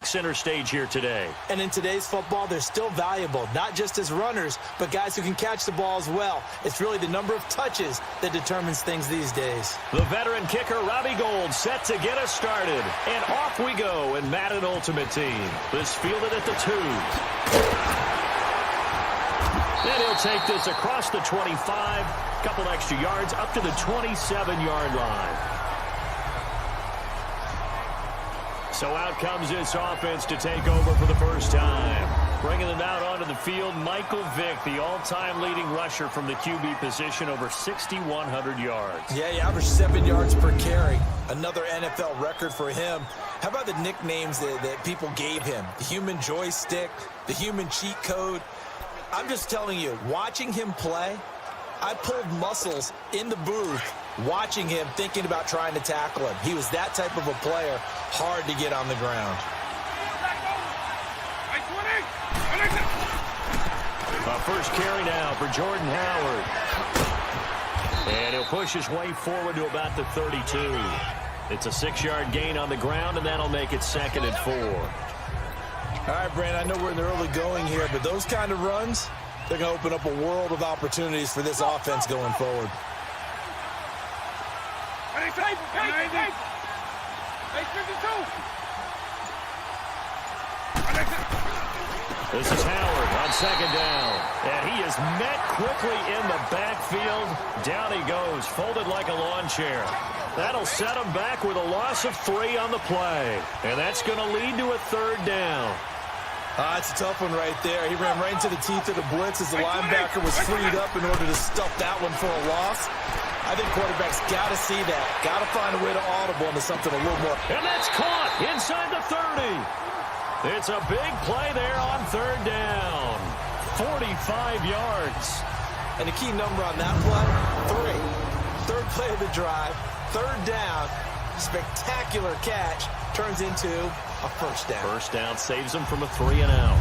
center stage here today. And in today's football, they're still valuable, not just as runners, but guys who can catch the ball as well. It's really the number of touches that determines things these days. The veteran kicker, Robbie Gould, set to get us started. And off we go in Madden Ultimate Team. This fielded at the 2. Then he'll take this across the 25, couple extra yards up to the 27-yard line. So out comes this offense to take over for the first time. Bringing them out onto the field, Michael Vick, the all-time leading rusher from the QB position, over 6,100 yards. Yeah, he averaged 7 yards per carry. Another NFL record for him. How about the nicknames that people gave him? The human joystick, the human cheat code. I'm just telling you, watching him play, I pulled muscles in the booth watching him, thinking about trying to tackle him. He was that type of a player, hard to get on the ground. First carry now for Jordan Howard. And he'll push his way forward to about the 32. It's a 6-yard gain on the ground, and that'll make it 2nd and 4. All right, Brandon, I know we're in the early going here, but those kind of runs, they're going to open up a world of opportunities for this offense going forward. This is Howard on 2nd down. And he is met quickly in the backfield. Down he goes, folded like a lawn chair. That'll set him back with a loss of 3 on the play. And that's going to lead to a 3rd down. That's a tough one right there. He ran right into the teeth of the blitz as the linebacker was freed up in order to stuff that one for a loss. I think quarterbacks got to see that. Got to find a way to audible into something a little more. And that's caught inside the 30. It's a big play there on 3rd down. 45 yards. And the key number on that play, 3. 3rd play of the drive, 3rd down. Spectacular catch turns into a 1st down. 1st down saves them from a 3-and-out.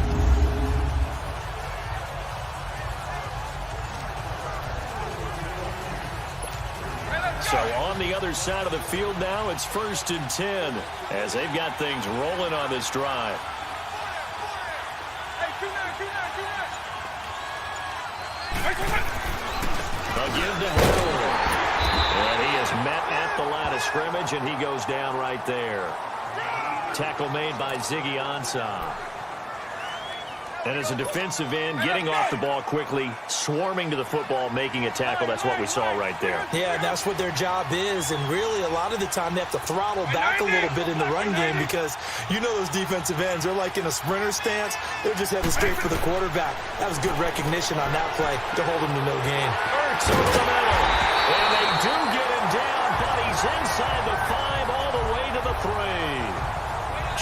So on the other side of the field now, it's 1st and 10 as they've got things rolling on this drive. Again to Howard. And he is met at the line of scrimmage, and he goes down right there. Tackle made by Ziggy Ansah. And as a defensive end, getting off the ball quickly, swarming to the football, making a tackle. That's what we saw right there. Yeah, that's what their job is. And really, a lot of the time, they have to throttle back a little bit in the run game because you know those defensive ends, they're like in a sprinter stance. They're just heading straight for the quarterback. That was good recognition on that play to hold him to no gain. Hurts over the middle. And they do get him down, but he's inside the 5 all the way to the 3.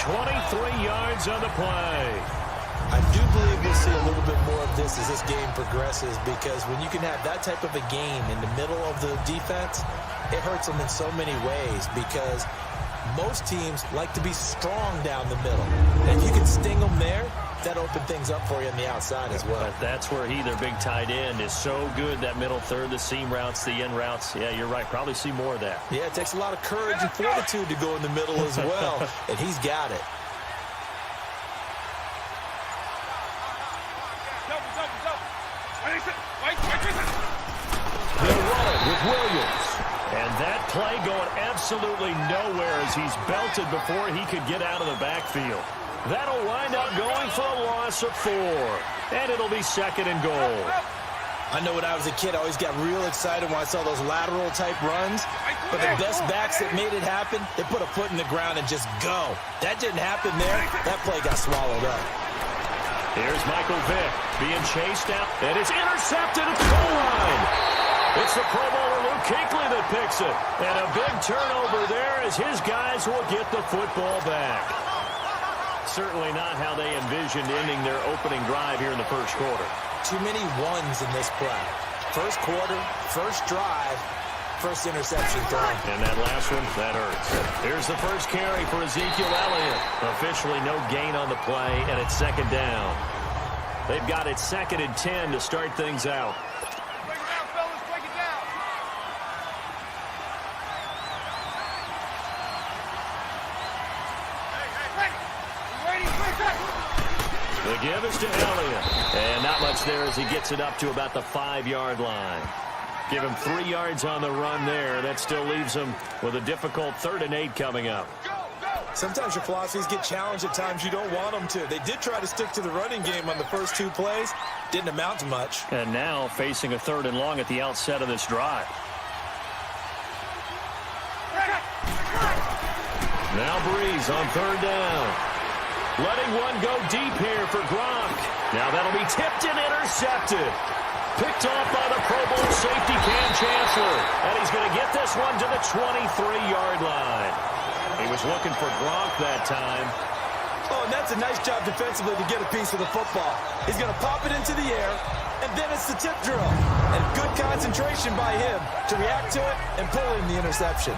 23 yards on the play. I do believe we'll see a little bit more of this as this game progresses because when you can have that type of a game in the middle of the defense, it hurts them in so many ways because most teams like to be strong down the middle. And if you can sting them there, that opens things up for you on the outside as well. But that's where their big tight end, is so good, that middle third, the seam routes, the in routes. Yeah, you're right. Probably see more of that. Yeah, it takes a lot of courage and fortitude to go in the middle as well, and he's got it. They'll run it with Williams. And that play going absolutely nowhere as he's belted before he could get out of the backfield. That'll wind up going for a loss of 4. And it'll be 2nd and goal. I know when I was a kid, I always got real excited when I saw those lateral-type runs. But the best backs that made it happen, they put a foot in the ground and just go. That didn't happen there. That play got swallowed up. Here's Michael Vick being chased out, and it's intercepted at the goal line. It's the Pro Bowler Luke Kuechly that picks it. And a big turnover there as his guys will get the football back. Certainly not how they envisioned ending their opening drive here in the first quarter. Too many ones in this play. First quarter, first drive, first interception thrown. And that last one, that hurts. Here's the first carry for Ezekiel Elliott. Officially no gain on the play, and it's 2nd down. They've got it 2nd and 10 to start things out. The give is to Elliott. And not much there as he gets it up to about the 5-yard line. Give him 3 yards on the run there. That still leaves him with a difficult 3rd and 8 coming up. Sometimes your philosophies get challenged at times you don't want them to. They did try to stick to the running game on the first 2 plays. Didn't amount to much. And now facing a 3rd and long at the outset of this drive. Now Breeze on 3rd down. Letting one go deep here for Gronk. Now that'll be tipped and intercepted. Picked off by the Pro Bowl safety Cam Chancellor. And he's going to get this one to the 23-yard line. He was looking for Gronk that time. Oh, and that's a nice job defensively to get a piece of the football. He's going to pop it into the air, and then it's the tip drill. And good concentration by him to react to it and pull in the interception.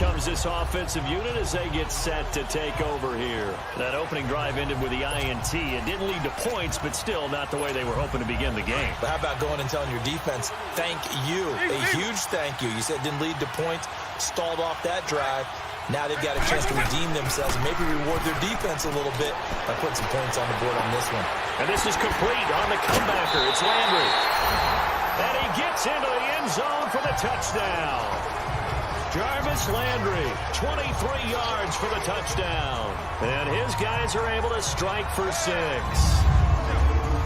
Comes this offensive unit as they get set to take over here. That opening drive ended with the INT. It didn't lead to points, but still not the way they were hoping to begin the game. But how about going and telling your defense, thank you, a huge thank you. You said it didn't lead to points, stalled off that drive. Now they've got a chance to redeem themselves and maybe reward their defense a little bit by putting some points on the board on this one. And this is complete on the comebacker. It's Landry. And he gets into the end zone for the touchdown. Jarvis Landry, 23 yards for the touchdown. And his guys are able to strike for 6.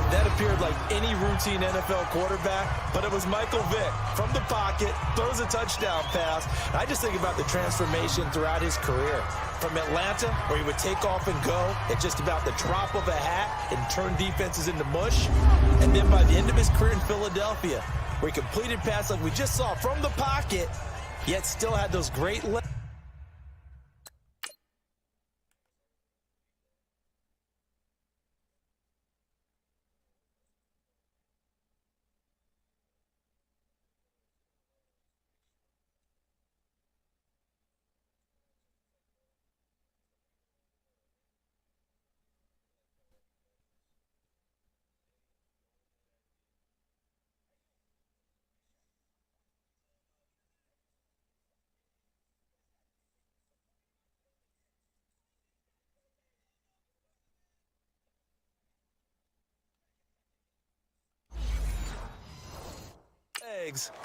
That appeared like any routine NFL quarterback, but it was Michael Vick from the pocket, throws a touchdown pass. I just think about the transformation throughout his career. From Atlanta, where he would take off and go at just about the drop of a hat and turn defenses into mush. And then by the end of his career in Philadelphia, where he completed passes like we just saw from the pocket, yet still had those great legs.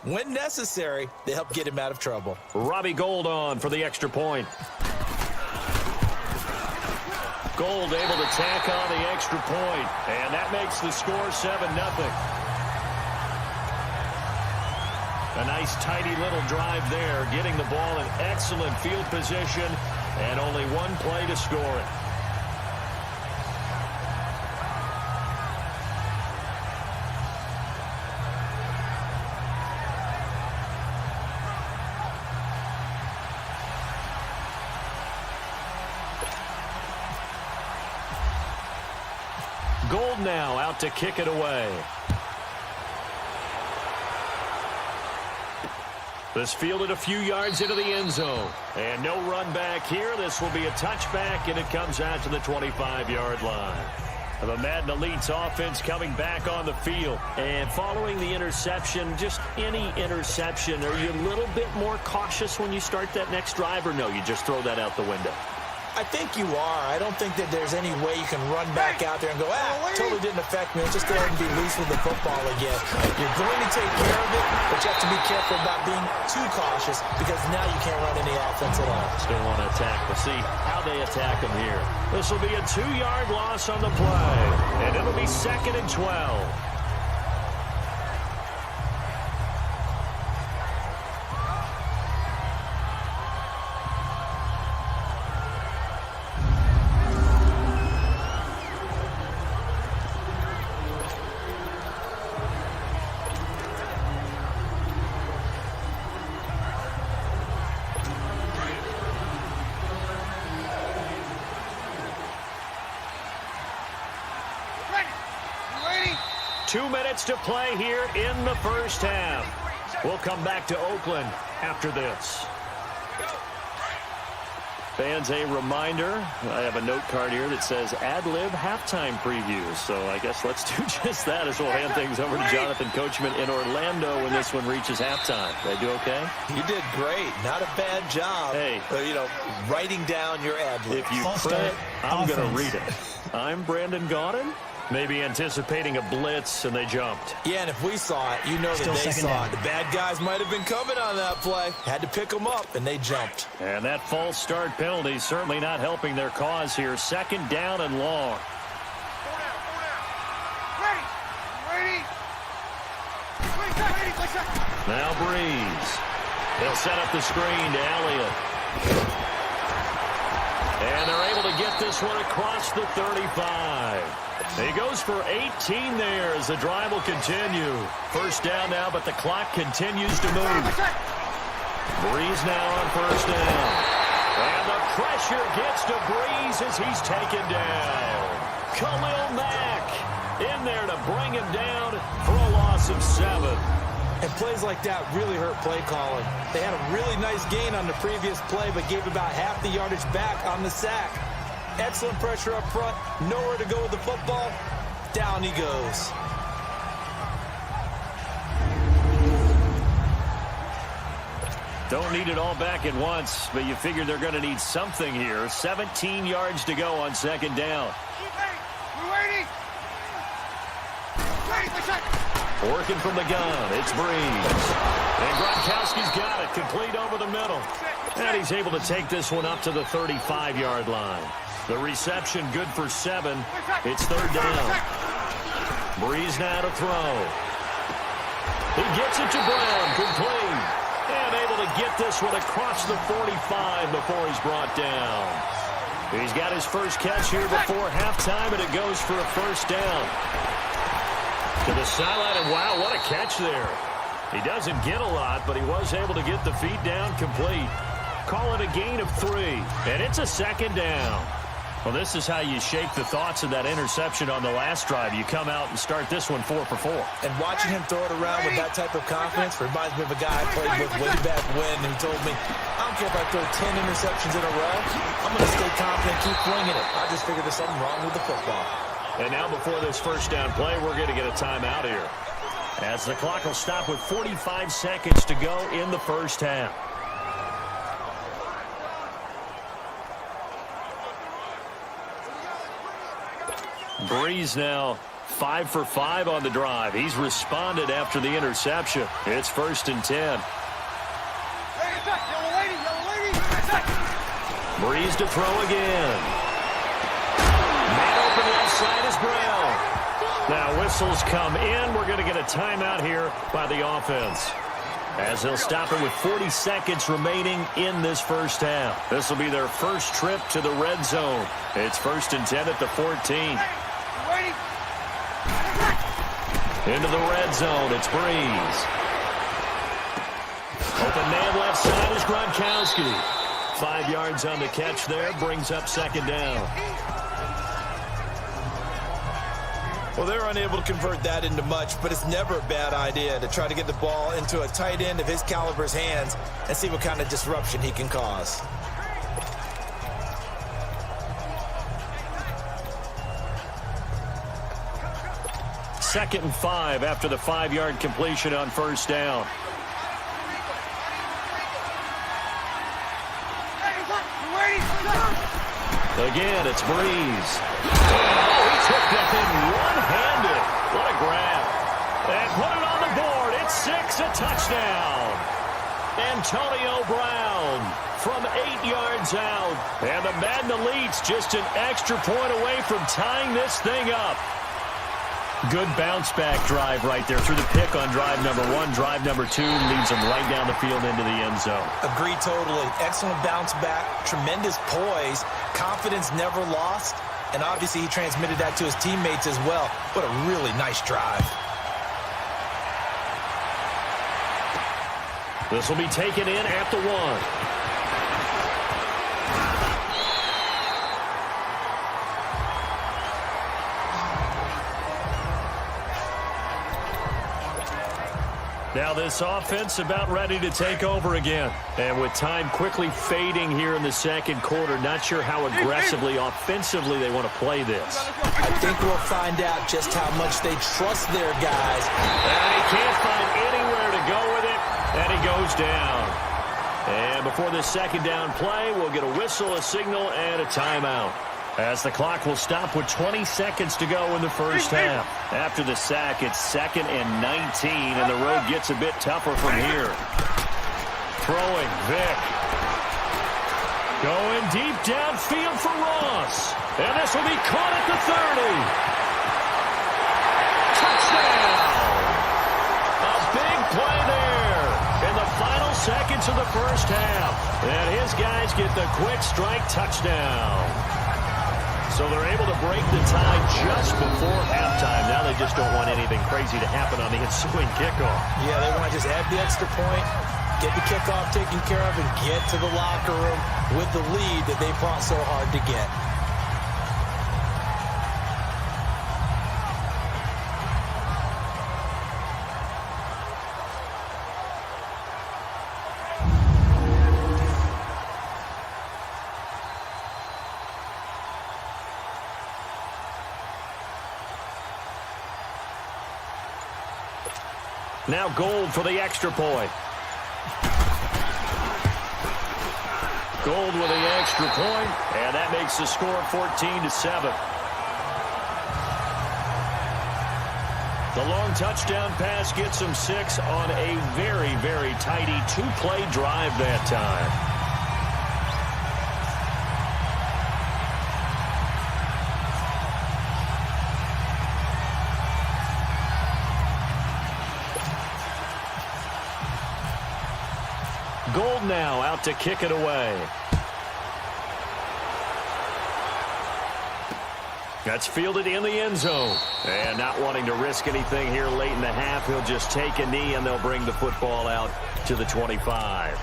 When necessary, they help get him out of trouble. Robbie Gould on for the extra point. Gould able to tack on the extra point, and that makes the score 7-0. A nice tidy little drive there, getting the ball in excellent field position, and only one play to score it. Gould now out to kick it away. This fielded a few yards into the end zone. And no run back here. This will be a touchback, and it comes out to the 25-yard line. The Madden Elite's offense coming back on the field. And following the interception, just any interception, are you a little bit more cautious when you start that next drive, or no, you just throw that out the window? I think you are. I don't think that there's any way you can run back out there and go, totally didn't affect me. Let's just go ahead and be loose with the football again. You're going to take care of it, but you have to be careful about being too cautious because now you can't run any offense at all. Still want to attack. We'll see how they attack him here. This will be a 2-yard loss on the play, and it'll be 2nd and 12. To play here in the first half. We'll come back to Oakland after this. Fans, a reminder, I have a note card here that says ad-lib halftime previews. So I guess let's do just that as we'll hand things over to Jonathan Coachman in Orlando when this one reaches halftime. Did I do okay? You did great. Not a bad job. Hey. Writing down your ad-lib. If you print, I'm going to read it. I'm Brandon Gaudin. Maybe anticipating a blitz, and they jumped. Yeah, and if we saw it, you know that they saw it. The bad guys might have been coming on that play. Had to pick them up, and they jumped. And that false start penalty certainly not helping their cause here. Second down and long. Now Breeze. He'll set up the screen to Elliott. And they're able to get this one across the 35. He goes for 18 there as the drive will continue. First down now, but the clock continues to move. Breeze now on first down. And the pressure gets to Breeze as he's taken down. Khalil Mack in there to bring him down for a loss of 7. And plays like that really hurt play calling. They had a really nice gain on the previous play, but gave about half the yardage back on the sack. Excellent pressure up front. Nowhere to go with the football. Down he goes. Don't need it all back at once, but you figure they're going to need something here. 17 yards to go on second down. Working from the gun, it's Breeze. And Gronkowski's got it, complete over the middle. And he's able to take this one up to the 35-yard line. The reception good for 7. It's third down. Breeze now to throw. He gets it to Brown, complete. And able to get this one across the 45 before he's brought down. He's got his first catch here before halftime, and it goes for a first down. To the sideline, and wow, what a catch there. He doesn't get a lot, but he was able to get the feet down complete. Call it a gain of 3, and it's a second down. Well, this is how you shake the thoughts of that interception on the last drive. You come out and start this one 4 for 4. And watching him throw it around with that type of confidence reminds me of a guy I played with way back when who told me, I don't care if I throw 10 interceptions in a row, I'm going to stay confident, keep flinging it. I just figured there's something wrong with the football. And now before this first down play, we're going to get a timeout here, as the clock will stop with 45 seconds to go in the first half. Breeze now 5 for 5 on the drive. He's responded after the interception. It's first and 10. Breeze to throw again. Man open left side is Brown. Now whistles come in. We're going to get a timeout here by the offense, as they'll stop it with 40 seconds remaining in this first half. This will be their first trip to the red zone. It's first and 10 at the 14. Into the red zone, it's Breeze. Open man left side is Gronkowski. 5 yards on the catch there, brings up second down. Well, they're unable to convert that into much, but it's never a bad idea to try to get the ball into a tight end of his caliber's hands and see what kind of disruption he can cause. Second and 5 after the 5-yard completion on first down. Again, it's Breeze. Oh, he took that thing one-handed. What a grab. And put it on the board. It's 6, a touchdown. Antonio Brown from 8 yards out. And the Madden Elite's just an extra point away from tying this thing up. Good bounce-back drive right there through the pick on drive number 1. Drive number 2 leads them right down the field into the end zone. Agree totally. Excellent bounce back, tremendous poise, confidence never lost, and obviously he transmitted that to his teammates as well. What a really nice drive. This will be taken in at the 1. Now this offense about ready to take over again. And with time quickly fading here in the second quarter, not sure how aggressively, offensively they want to play this. I think we'll find out just how much they trust their guys. And he can't find anywhere to go with it, and he goes down. And before this second down play, we'll get a whistle, a signal, and a timeout, as the clock will stop with 20 seconds to go in the first half. After the sack, it's 2nd and 19, and the road gets a bit tougher from here. Throwing, Vick. Going deep downfield for Ross. And this will be caught at the 30. Touchdown! A big play there in the final seconds of the first half. And his guys get the quick strike touchdown. So they're able to break the tie just before halftime. Now they just don't want anything crazy to happen on the ensuing kickoff. Yeah, they want to just add the extra point, get the kickoff taken care of, and get to the locker room with the lead that they fought so hard to get. Now Gold for the extra point. Gold with the extra point, and that makes the score 14-7. The long touchdown pass gets him 6 on a very, very tidy 2-play drive that time. Gold now out to kick it away. That's fielded in the end zone. And not wanting to risk anything here late in the half, he'll just take a knee and they'll bring the football out to the 25.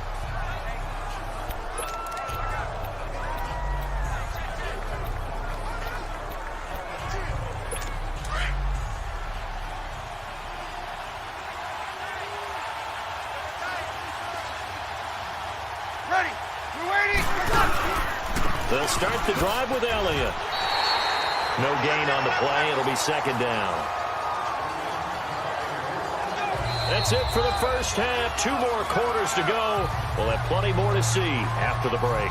They'll start the drive with Elliott. No gain on the play. It'll be 2nd down. That's it for the first half. 2 more quarters to go. We'll have plenty more to see after the break.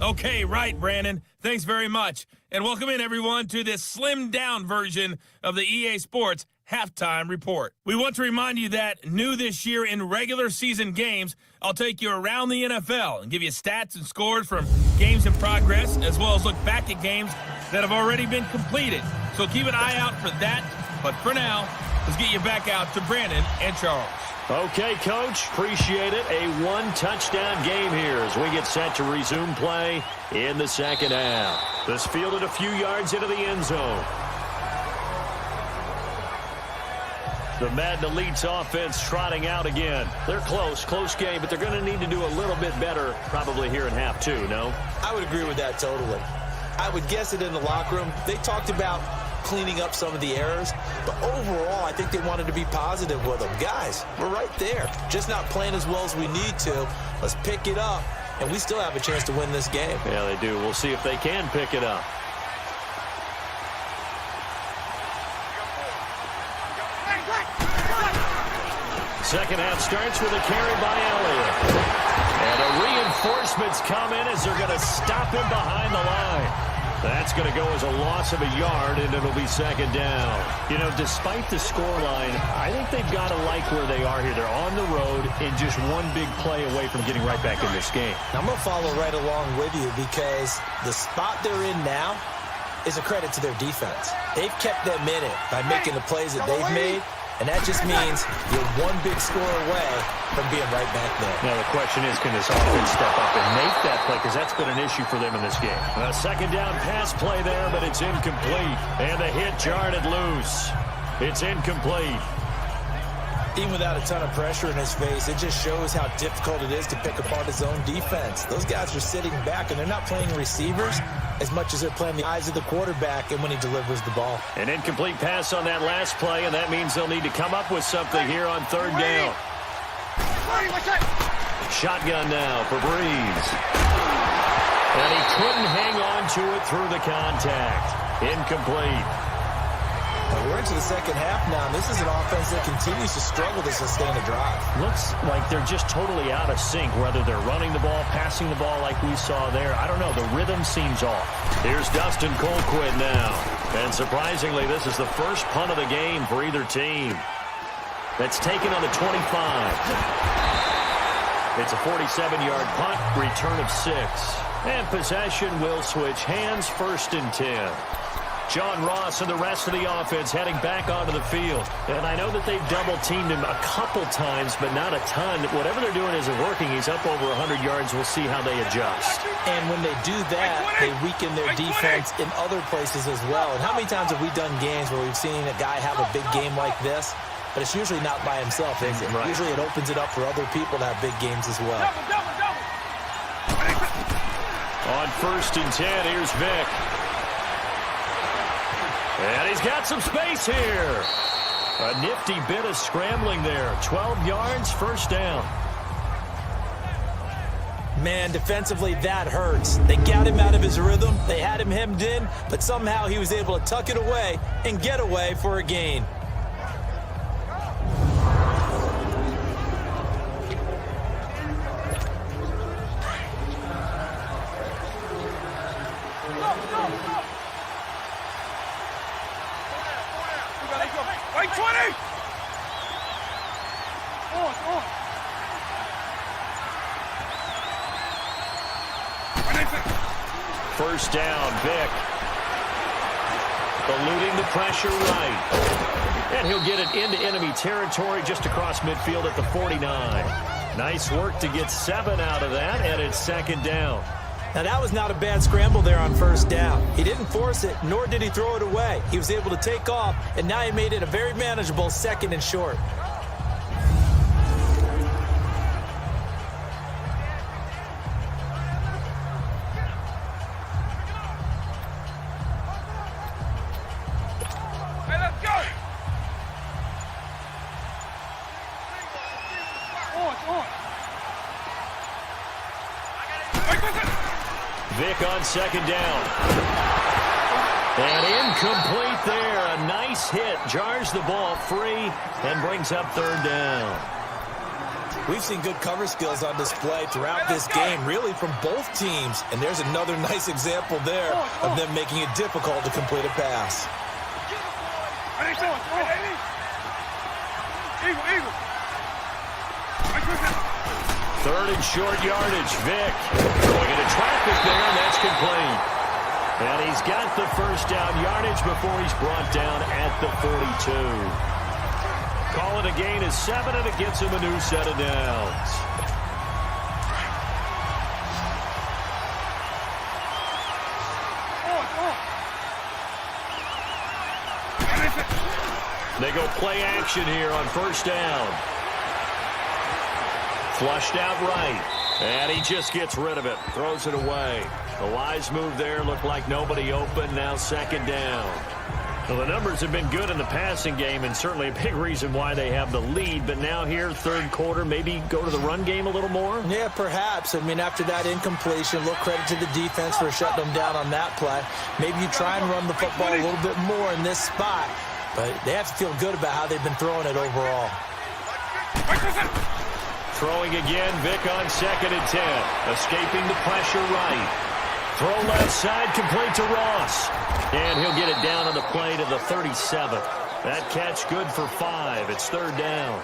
Okay, right, Brandon. Thanks very much. And welcome in, everyone, to this slimmed-down version of the EA Sports Halftime Report. We want to remind you that new this year in regular season games, I'll take you around the NFL and give you stats and scores from games in progress, as well as look back at games that have already been completed. So keep an eye out for that. But for now, let's get you back out to Brandon and Charles. Okay, Coach, appreciate it. A 1-touchdown game here as we get set to resume play in the second half. This fielded a few yards into the end zone. The Madden Elite's offense trotting out again. They're close game, but they're going to need to do a little bit better probably here in half 2, no? I would agree with that totally. I would guess it in the locker room. They talked about cleaning up some of the errors, but overall, I think they wanted to be positive with them. Guys, we're right there. Just not playing as well as we need to. Let's pick it up, and we still have a chance to win this game. Yeah, they do. We'll see if they can pick it up. Second half starts with a carry by Elliott. And a reinforcement's come in as they're going to stop him behind the line. That's going to go as a loss of a yard, and it'll be 2nd down. You know, despite the scoreline, I think they've got to like where they are here. They're on the road and just one big play away from getting right back in this game. I'm going to follow right along with you because the spot they're in now is a credit to their defense. They've kept them in it by making the plays that they've made, and that just means you're one big score away from being right back there. Now the question is, can this offense step up and make that play? Because that's been an issue for them in this game. A 2nd down pass play there, but it's incomplete. And the hit jarred it loose. It's incomplete. Even without a ton of pressure in his face, it just shows how difficult it is to pick apart his own defense. Those guys are sitting back, and they're not playing receivers as much as they're playing the eyes of the quarterback and when he delivers the ball. An incomplete pass on that last play, and that means they'll need to come up with something here on third down. Shotgun now for Breeze. And he couldn't hang on to it through the contact. Incomplete. We're into the second half now. This is an offense that continues to struggle to sustain a drive. Looks like they're just totally out of sync, whether they're running the ball, passing the ball like we saw there. I don't know. The rhythm seems off. Here's Dustin Colquitt now. And surprisingly, this is the first punt of the game for either team. That's taken on the 25. It's a 47-yard punt, return of 6. And possession will switch hands, 1st and 10. John Ross and the rest of the offense heading back onto the field. And I know that they've double-teamed him a couple times, but not a ton. Whatever they're doing isn't working. He's up over 100 yards. We'll see how they adjust. And when they do that, they weaken their defense in other places as well. And how many times have we done games where we've seen a guy have a big game like this? But it's usually not by himself, is it? Right. Usually it opens it up for other people to have big games as well. On 1st and 10, here's Vick. And he's got some space here. A nifty bit of scrambling there. 12 yards, 1st down. Man, defensively, that hurts. They got him out of his rhythm. They had him hemmed in, but somehow he was able to tuck it away and get away for a gain. First down, Vick. Eluding the pressure right. And he'll get it into enemy territory just across midfield at the 49. Nice work to get 7 out of that, and it's 2nd down. Now, that was not a bad scramble there on 1st down. He didn't force it, nor did he throw it away. He was able to take off, and now he made it a very manageable 2nd and short. Vick on 2nd down. And incomplete there. A nice hit. Jars the ball free and brings up 3rd down. We've seen good cover skills on display throughout this game, really from both teams. And there's another nice example there of them making it difficult to complete a pass. Third and short yardage. Vick going into traffic there, and that's complete. And he's got the 1st down yardage before he's brought down at the 42. Call it a gain of 7, and it gets him a new set of downs. They go play action here on 1st down. Flushed out right. And he just gets rid of it. Throws it away. The wise move there. Looked like nobody open. Now 2nd down. Well, the numbers have been good in the passing game, and certainly a big reason why they have the lead. But now here, 3rd quarter, maybe go to the run game a little more? Yeah, perhaps. I mean, after that incompletion, a little credit to the defense for shutting them down on that play. Maybe you try and run the football a little bit more in this spot. But they have to feel good about how they've been throwing it overall. Throwing again, Vick on 2nd and 10. Escaping the pressure right. Throw left side, complete to Ross. And he'll get it down on the play to the 37th. That catch good for 5. It's 3rd down.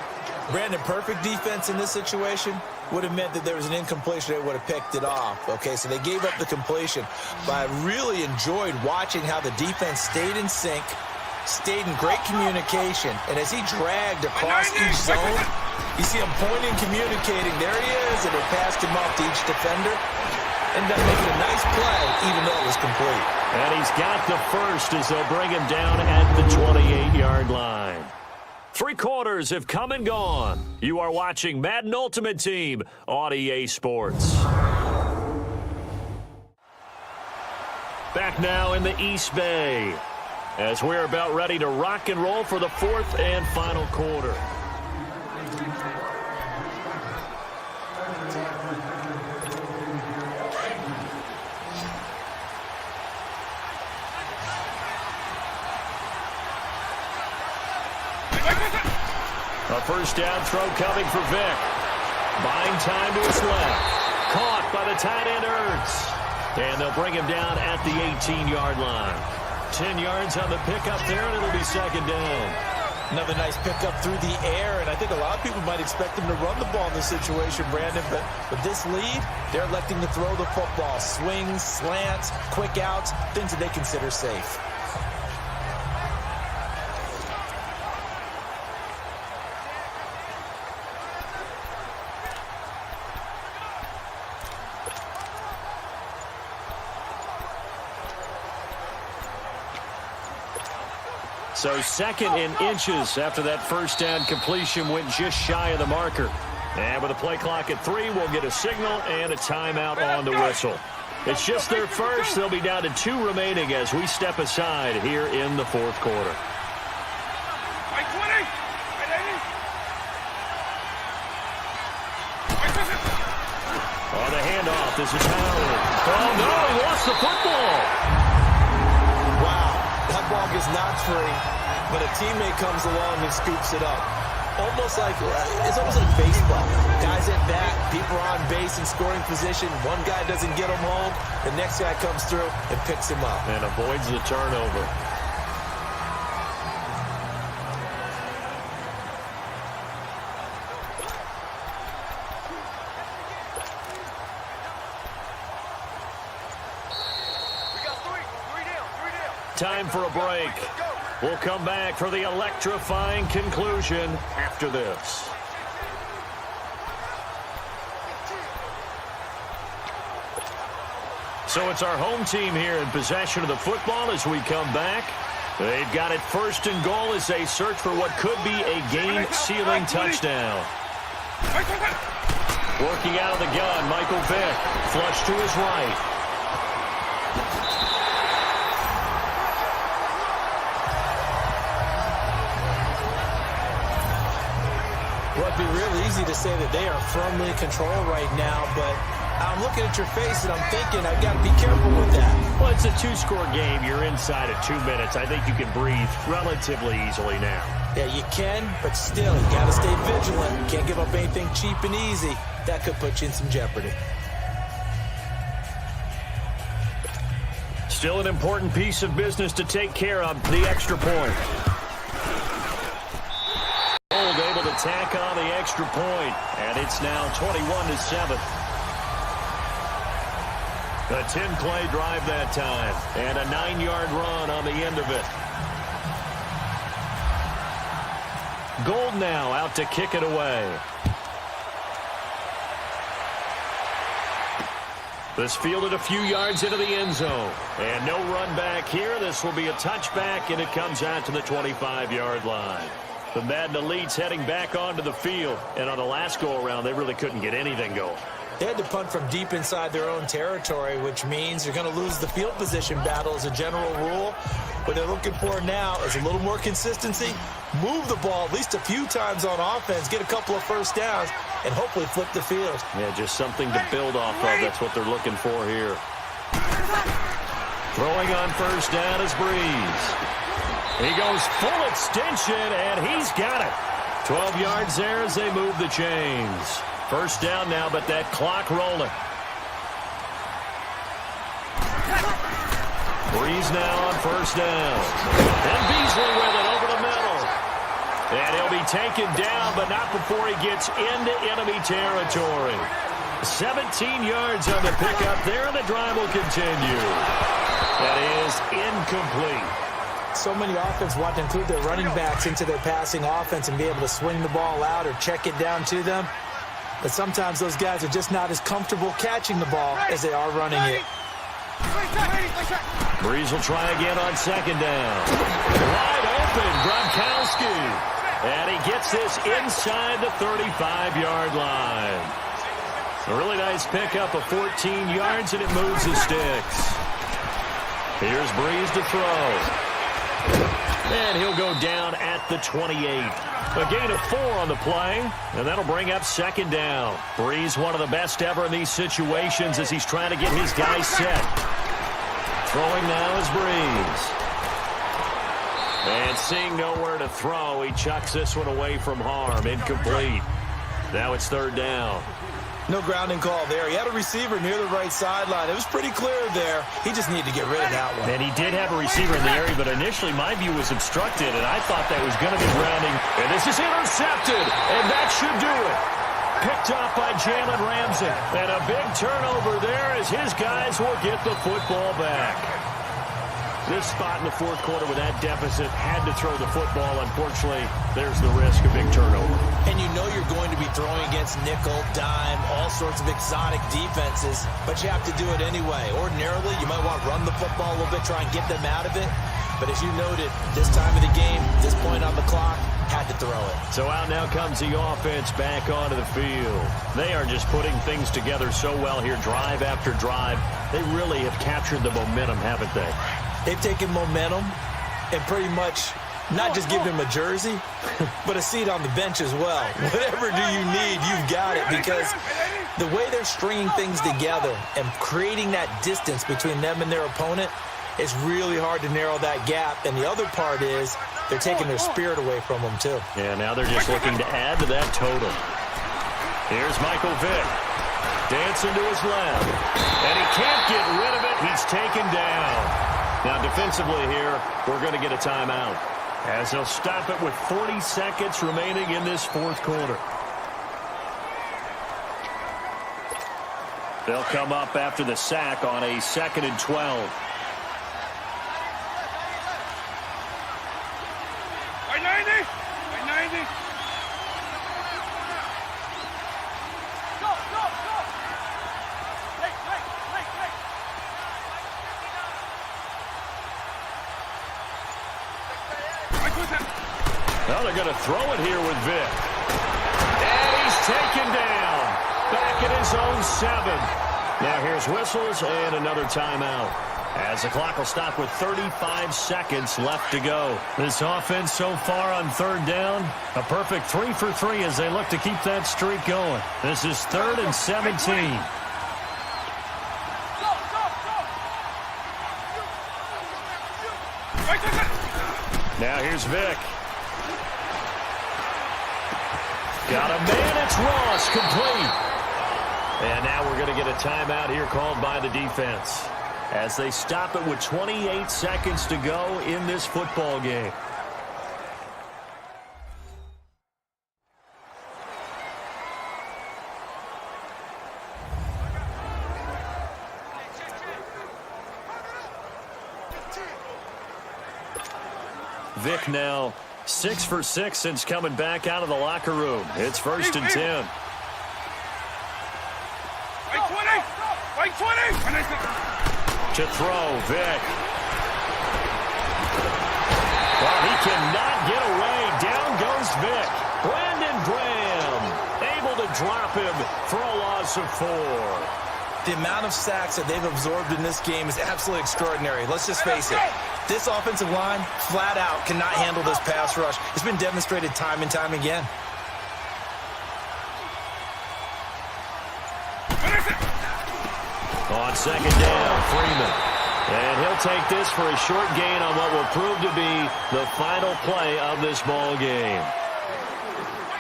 Brandon, perfect defense in this situation would have meant that there was an incompletion. They would have picked it off. Okay, so they gave up the completion. But I really enjoyed watching how the defense stayed in sync, stayed in great communication. And as he dragged across each zone, you see him pointing, communicating. There he is, and they passed him off to each defender. Ended up making a nice play, even though it was complete. And he's got the 1st as they'll bring him down at the 28-yard line. 3 quarters have come and gone. You are watching Madden Ultimate Team on EA Sports. Back now in the East Bay as we're about ready to rock and roll for the 4th and final quarter. A first down throw coming for Vic. Buying time to his left. Caught by the tight end Ertz. And they'll bring him down at the 18-yard line. 10 yards on the pickup there, and it'll be second down. Another nice pickup through the air, and I think a lot of people might expect him to run the ball in this situation, Brandon, but with this lead, they're electing to throw the football. Swings, slants, quick outs, things that they consider safe. So second in inches after that first down completion went just shy of the marker. And with a play clock at 3, we'll get a signal and a timeout on the whistle. It's just their first. They'll be down to 2 remaining as we step aside here in the 4th quarter. On the handoff, this is Howard. Oh, no, he lost the football. Wow, that ball gets knocked free, but a teammate comes along and scoops it up. It's almost like baseball. Guys at bat, people are on base in scoring position. One guy doesn't get him home. The next guy comes through and picks him up. And avoids the turnover. Time for a break. We'll come back for the electrifying conclusion after this. So it's our home team here in possession of the football as we come back. They've got it first and goal as they search for what could be a game-sealing touchdown. Working out of the gun, Michael Vick. Flush to his right. Well, it'd be real easy to say that they are firmly in control right now, but I'm looking at your face and I'm thinking I've got to be careful with that. Well, it's a 2-score game. You're inside at 2 minutes. I think you can breathe relatively easily now. Yeah, you can, but still, you got to stay vigilant. You can't give up anything cheap and easy. That could put you in some jeopardy. Still an important piece of business to take care of, the extra point. Able to tack on the extra point, and it's now 21-7. A 10-play drive that time, and a 9-yard run on the end of it. Gold now out to kick it away. This fielded a few yards into the end zone, and no run back here. This will be a touchback, and it comes out to the 25-yard line. The Madden Elites heading back onto the field. And on the last go-around, they really couldn't get anything going. They had to punt from deep inside their own territory, which means you're going to lose the field position battle as a general rule. What they're looking for now is a little more consistency, move the ball at least a few times on offense, get a couple of first downs, and hopefully flip the field. Yeah, just something to build off of. That's what they're looking for here. Throwing on first down is Breeze. He goes full extension, and he's got it. 12 yards there as they move the chains. First down now, but that clock rolling. Breeze now on first down. And Beasley with it over the middle. And he'll be taken down, but not before he gets into enemy territory. 17 yards on the pickup there, and the drive will continue. That is incomplete. So many offenses want to include their running backs into their passing offense and be able to swing the ball out or check it down to them. But sometimes those guys are just not as comfortable catching the ball as they are running it. Breeze will try again on second down. Wide open, Gronkowski. And he gets this inside the 35-yard line. A really nice pickup of 14 yards, and it moves the sticks. Here's Breeze to throw. And he'll go down at the 28. A gain of 4 on the play, and that'll bring up second down. Breeze, one of the best ever in these situations as he's trying to get his guys set. Throwing now is Breeze. And seeing nowhere to throw, he chucks this one away from harm. Incomplete. Now it's third down. No grounding call there. He had a receiver near the right sideline. It was pretty clear there. He just needed to get rid of that one. And he did have a receiver in the area, but initially my view was obstructed, and I thought that was going to be grounding. And this is intercepted, and that should do it. Picked off by Jalen Ramsey. And a big turnover there as his guys will get the football back. This spot in the fourth quarter with that deficit, had to throw the football. Unfortunately, there's the risk of big turnover. And you know you're going to be throwing against nickel, dime, all sorts of exotic defenses, but you have to do it anyway. Ordinarily, you might want to run the football a little bit, try and get them out of it. But as you noted, this time of the game, this point on the clock, had to throw it. So out now comes the offense back onto the field. They are just putting things together so well here, drive after drive. They really have captured the momentum, haven't they? They've taken momentum and pretty much not just given him a jersey, but a seat on the bench as well. Whatever do you need, you've got it, because the way they're stringing things together and creating that distance between them and their opponent, it's really hard to narrow that gap. And the other part is they're taking their spirit away from them, too. Yeah, now they're just looking to add to that total. Here's Michael Vick. Dancing to his left. And he can't get rid of it. He's taken down. Now, defensively here, we're going to get a timeout, as they'll stop it with 40 seconds remaining in this fourth quarter. They'll come up after the sack on a 2nd and 12. Well, they're going to throw it here with Vick. And he's taken down. Back at his own 7. Now here's whistles and another timeout, as the clock will stop with 35 seconds left to go. This offense so far on third down, a perfect 3 for 3 as they look to keep that streak going. This is 3rd and 17. Now here's Vick. Got a man, it's Ross, complete. And now we're going to get a timeout here called by the defense, as they stop it with 28 seconds to go in this football game. Vick now 6 for 6 since coming back out of the locker room. It's 1st and 10. To throw, Vick. Well, he cannot get away. Down goes Vick. Brandon Graham able to drop him for a loss of 4. The amount of sacks that they've absorbed in this game is absolutely extraordinary. Let's just face it. This offensive line, flat out, cannot handle this pass rush. It's been demonstrated time and time again. On 2nd down, Freeman. And he'll take this for a short gain on what will prove to be the final play of this ball game.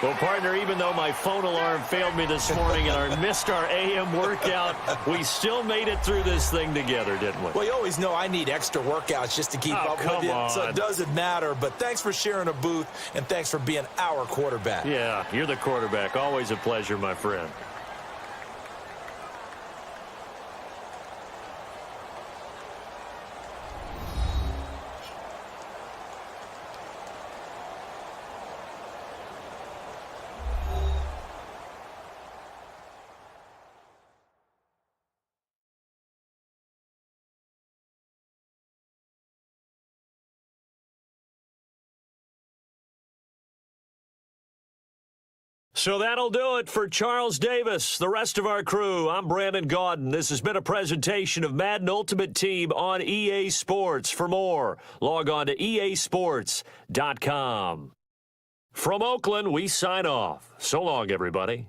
Well, partner, even though my phone alarm failed me this morning and I missed our AM workout, we still made it through this thing together, didn't we? Well, you always know I need extra workouts just to keep up with you, so it doesn't matter. But thanks for sharing a booth, and thanks for being our quarterback. Yeah, you're the quarterback. Always a pleasure, my friend. So that'll do it for Charles Davis, the rest of our crew. I'm Brandon Gaudin. This has been a presentation of Madden Ultimate Team on EA Sports. For more, log on to easports.com. From Oakland, we sign off. So long, everybody.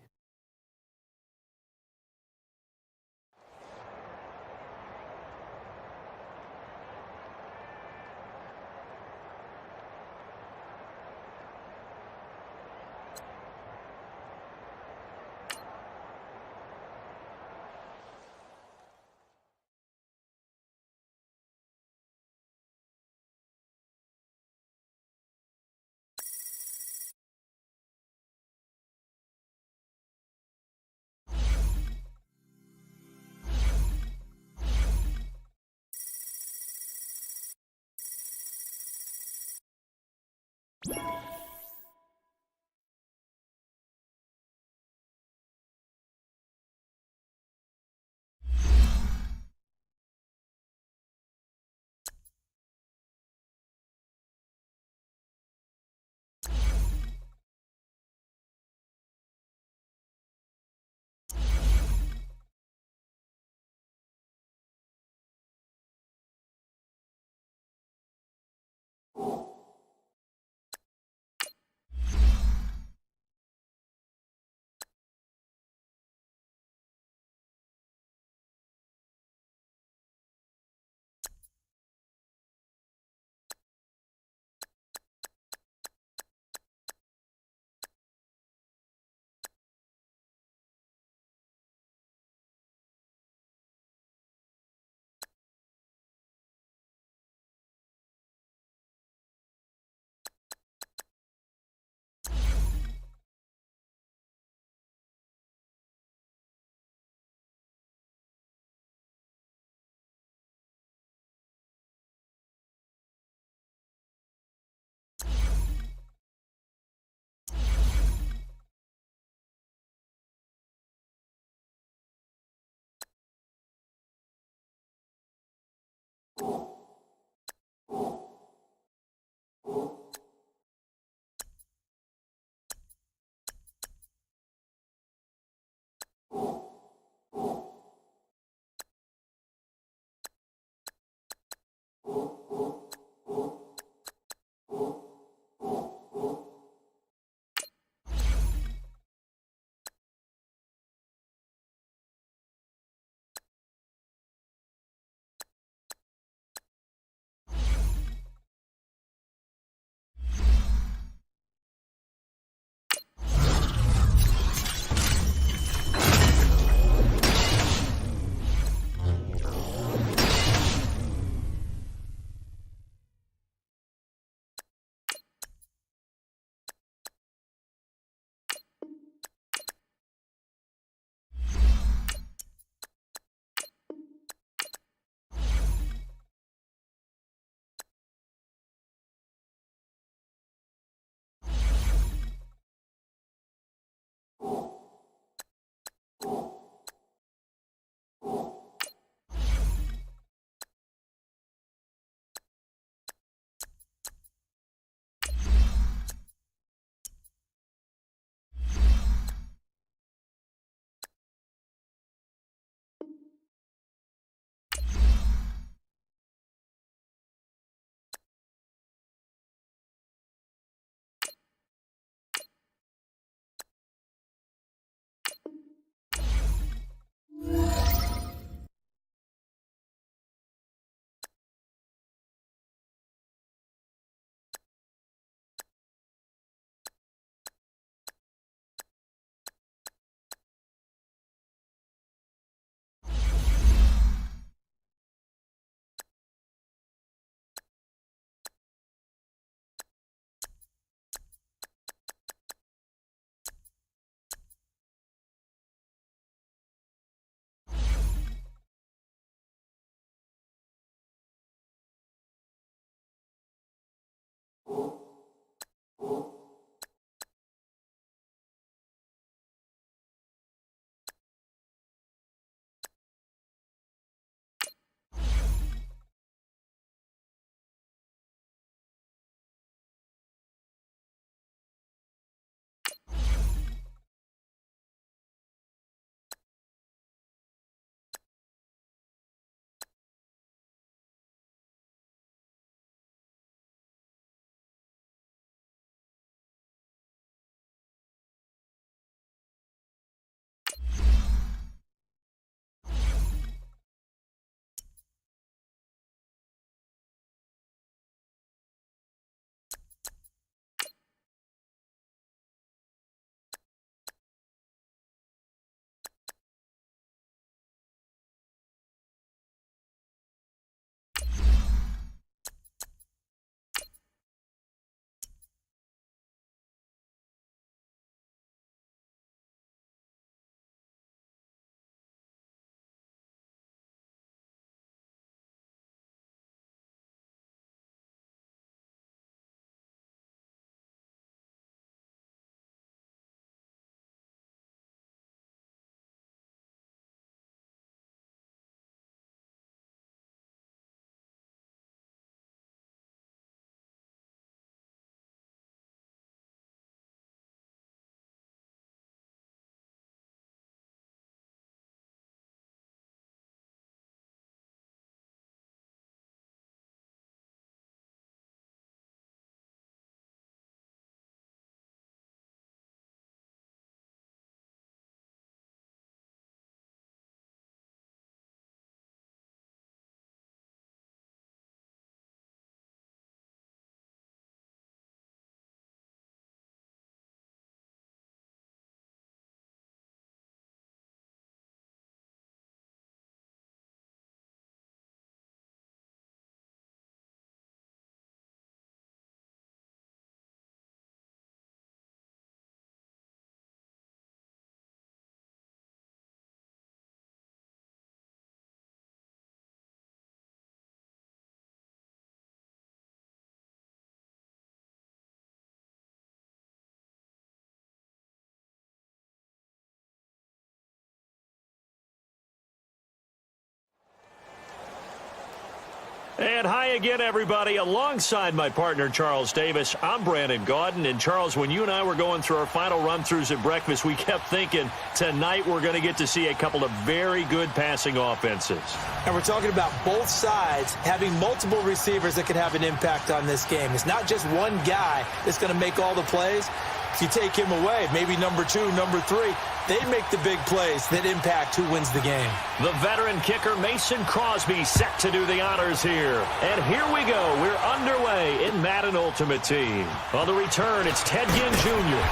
And hi again, everybody. Alongside my partner, Charles Davis, I'm Brandon Gaudin. And, Charles, when you and I were going through our final run-throughs at breakfast, we kept thinking tonight we're going to get to see a couple of very good passing offenses. And we're talking about both sides having multiple receivers that could have an impact on this game. It's not just one guy that's going to make all the plays. If you take him away, maybe number 2, number 3, they make the big plays that impact who wins the game. The veteran kicker Mason Crosby set to do the honors here. And here we go. We're underway in Madden Ultimate Team. On the return, it's Ted Ginn Jr.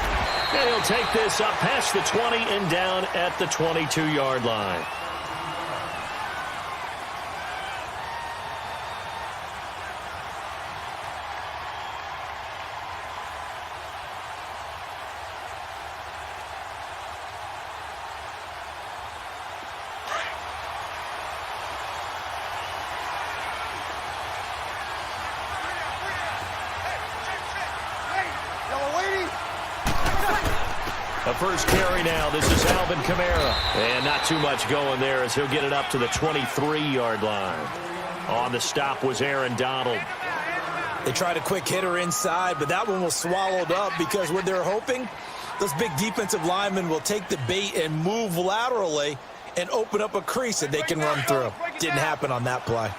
And he'll take this up past the 20 and down at the 22-yard line. A first carry now. This is Alvin Kamara. And not too much going there as he'll get it up to the 23-yard line. On the stop was Aaron Donald. They tried a quick hitter inside, but that one was swallowed up because what they're hoping, those big defensive linemen will take the bait and move laterally and open up a crease that they can run through. Didn't happen on that play.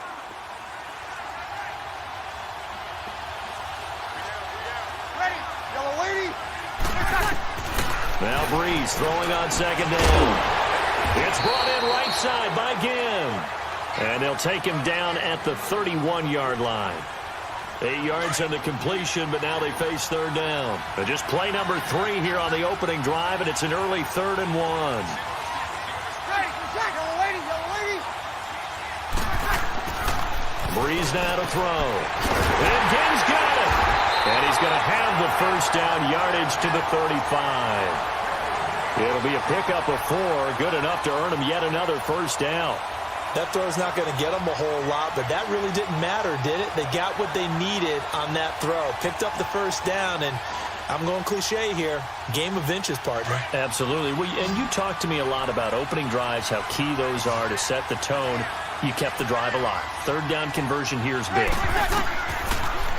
Now Breeze throwing on second down. It's brought in right side by Ginn. And they'll take him down at the 31-yard line. 8 yards on the completion, but now they face third down. But just play number 3 here on the opening drive, and it's an early 3rd and 1. Breeze now to throw. And Ginn's got it. And he's going to have the first down yardage to the 35. It'll be a pickup of 4, good enough to earn him yet another first down. That throw's not going to get them a whole lot, but that really didn't matter, did it? They got what they needed on that throw. Picked up the first down, and I'm going cliche here. Game of inches, partner. Absolutely. Well, and you talked to me a lot about opening drives, how key those are to set the tone. You kept the drive alive. Third down conversion here is big.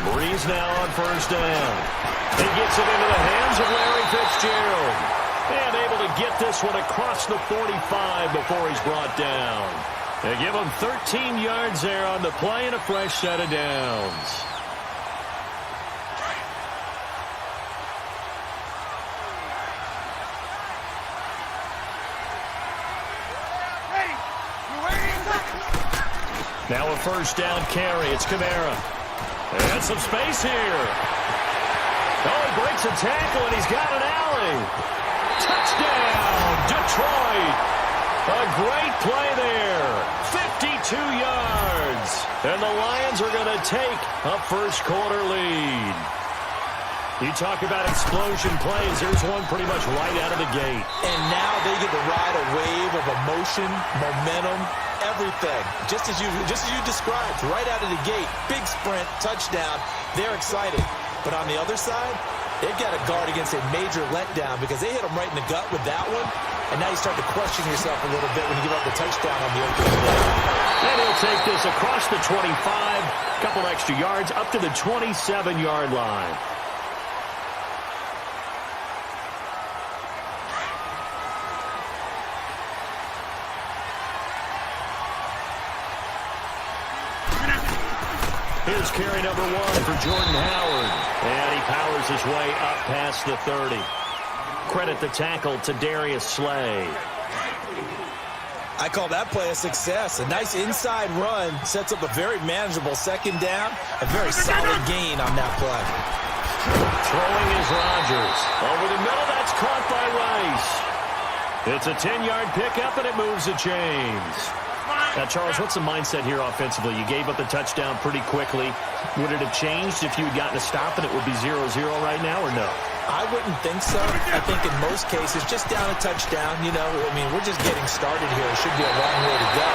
Breeze now on first down. He gets it into the hands of Larry Fitzgerald. And able to get this one across the 45 before he's brought down. They give him 13 yards there on the play and a fresh set of downs. Now a first down carry. It's Kamara. And some space here. Oh, he breaks a tackle, and he's got an alley. Touchdown, Detroit. A great play there. 52 yards. And the Lions are going to take a first-quarter lead. You talk about explosion plays. There's one pretty much right out of the gate. And now they get to ride a wave of emotion, momentum, everything. Just as you described, right out of the gate. Big sprint, touchdown. They're excited. But on the other side, they've got to guard against a major letdown because they hit them right in the gut with that one. And now you start to question yourself a little bit when you give up the touchdown on the opening play. And he'll take this across the 25, a couple extra yards, up to the 27-yard line. Here's carry number 1 for Jordan Howard. And he powers his way up past the 30. Credit the tackle to Darius Slay. I call that play a success. A nice inside run sets up a very manageable second down. A very solid gain on that play. Throwing is Rodgers. Over the middle, that's caught by Rice. It's a 10-yard pickup, and it moves the chains. Now, Charles, what's the mindset here offensively? You gave up the touchdown pretty quickly. Would it have changed if you had gotten a stop and it would be 0-0 right now, or no? I wouldn't think so. I think in most cases, just down a touchdown, you know, I mean, we're just getting started here. It should be a long way to go.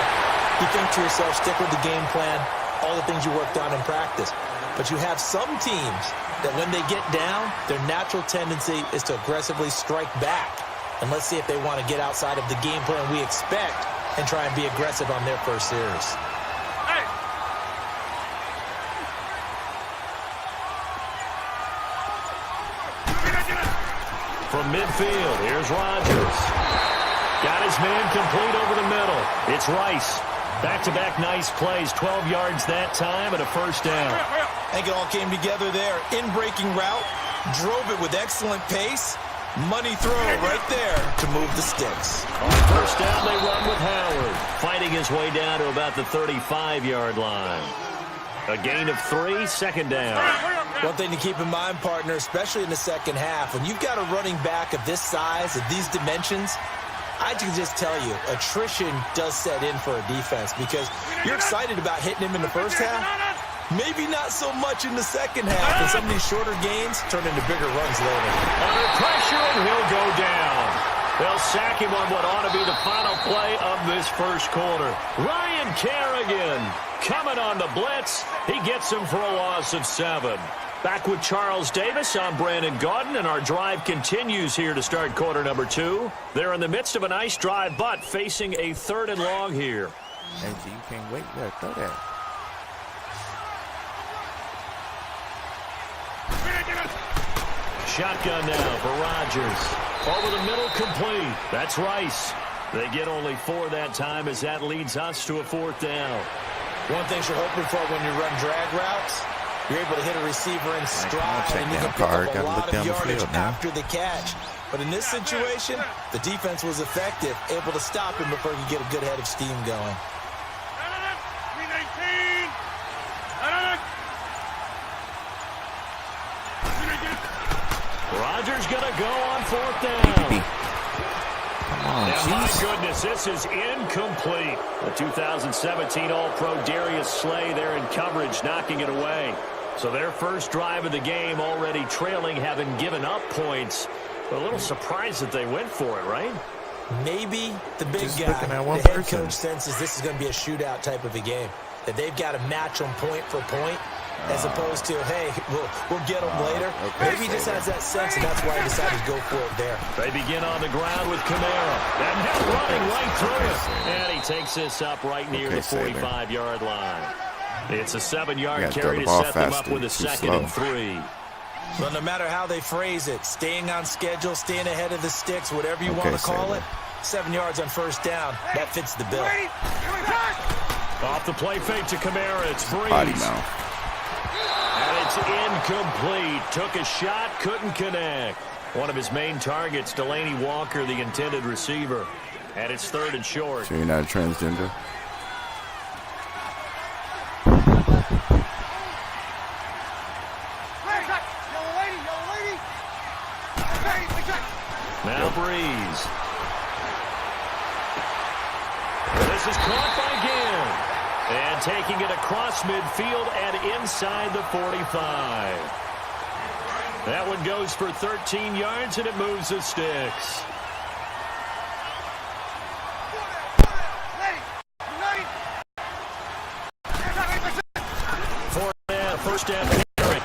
You think to yourself, stick with the game plan, all the things you worked on in practice. But you have some teams that when they get down, their natural tendency is to aggressively strike back. And let's see if they want to get outside of the game plan we expect and try and be aggressive on their first series. from midfield. Here's Rodgers. Got his man complete over the middle. It's Rice. Back-to-back nice plays. 12 yards that time and a first down. I think it all came together there. In-breaking route. Drove it with excellent pace. Money throw right there to move the sticks. On first down, they run with Howard. Fighting his way down to about the 35-yard line. A gain of 3, second down. One thing to keep in mind, partner, especially in the second half, when you've got a running back of this size, of these dimensions, I can just tell you, attrition does set in for a defense because you're excited about hitting him in the first half. Maybe not so much in the second half, and some of these shorter gains turn into bigger runs later. Under pressure, and he'll go down. They'll sack him on what ought to be the final play of this first quarter. Ryan Kerrigan coming on the blitz. He gets him for a loss of 7. Back with Charles Davis, I'm Brandon Gaudin, and our drive continues here to start quarter number 2. They're in the midst of a nice drive, but facing a 3rd and long here. Hey, G, you can't wait. You gotta throw that. Shotgun now for Rodgers. Over the middle, complete. That's Rice. They get only 4 that time as that leads us to a 4th down. One thing you're hoping for when you run drag routes, you're able to hit a receiver in stride and you can pick up a lot of yardage after the catch. But in this situation, the defense was effective, able to stop him before he could get a good head of steam going. Rodgers going to go on 4th down. Come on, and my goodness, this is incomplete. The 2017 All-Pro Darius Slay there in coverage, knocking it away. So their first drive of the game already trailing, having given up points. But a little surprised that they went for it, right? Maybe the big Just guy, one the head person. coach senses this is going to be a shootout type of a game. That they've got to match them point for point. As opposed to, hey, we'll get them later. Okay, Maybe he just has that sense, and that's why he decided to go for it there. They begin on the ground with Kamara. And he's running right through it. And he takes this up right near the 45-yard line. It's a 7-yard carry to set them up with a 2nd and 3. Well, no matter how they phrase it, staying on schedule, staying ahead of the sticks, whatever you want to call it, 7 yards on first down, that fits the bill. Off the play fake to Kamara. It's Body Breeze. now. And it's incomplete. Took a shot, couldn't connect. One of his main targets, Delaney Walker, the intended receiver. And it's 3rd and short. So you're not a transgender? Now Breeze. This is caught by Ginn. And taking it across midfield and inside the 45. That one goes for 13 yards, and it moves the sticks. First down carry.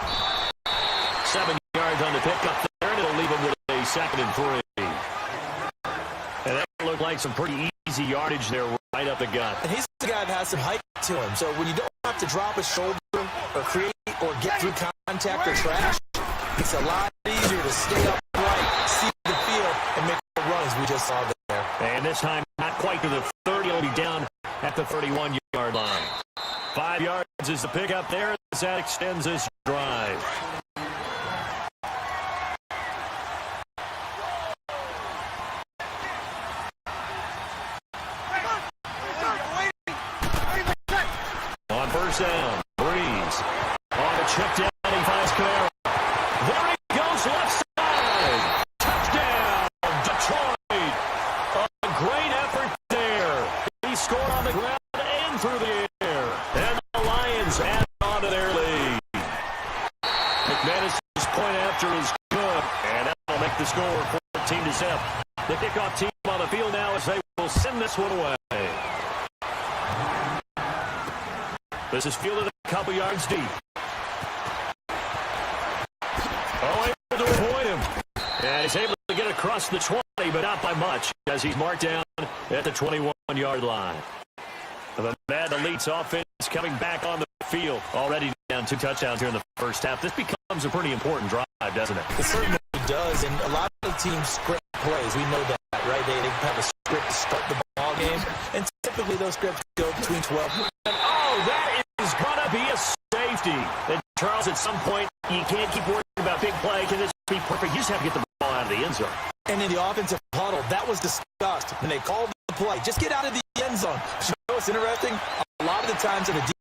7 yards on the pickup there, and it'll leave him with a 2nd and 3. And that looked like some pretty easy yardage there right up the gut. And he's the guy that has some height to him. So when you don't have to drop a shoulder or create or get through contact or trash, it's a lot easier to stay upright, see the field, and make the runs we just saw there. And this time, not quite to the 30. He'll be down at the 31-yard line. 5 yards is the pickup there as that extends this drive. On first down, Breeze. On the check down, he finds Kamara. There he goes, left side. Touchdown, Detroit. A great effort there. He scored on the ground and through the air. And the Lions add on to their lead. McManus's point after is good. And that'll make the score 14-7. The kickoff team on the field now as they will send this one away. This is fielded a couple yards deep. Oh, able to avoid him. And he's able to get across the 20, but not by much, as he's marked down at the 21-yard line. The Madden Elite's offense coming back on the field. Already down 2 touchdowns here in the first half. This becomes a pretty important drive, doesn't it? It certainly does, and a lot of teams script plays. We know that, right? They have a script to start the ball game, and typically those scripts go between 12. And oh, that is going to be a safety. And Charles, at some point, you can't keep worrying about big play. Can this be perfect? You just have to get the ball out of the end zone. And in the offensive huddle, that was discussed when they called the play. Just get out of the end zone. You know what's interesting? A lot of the times in a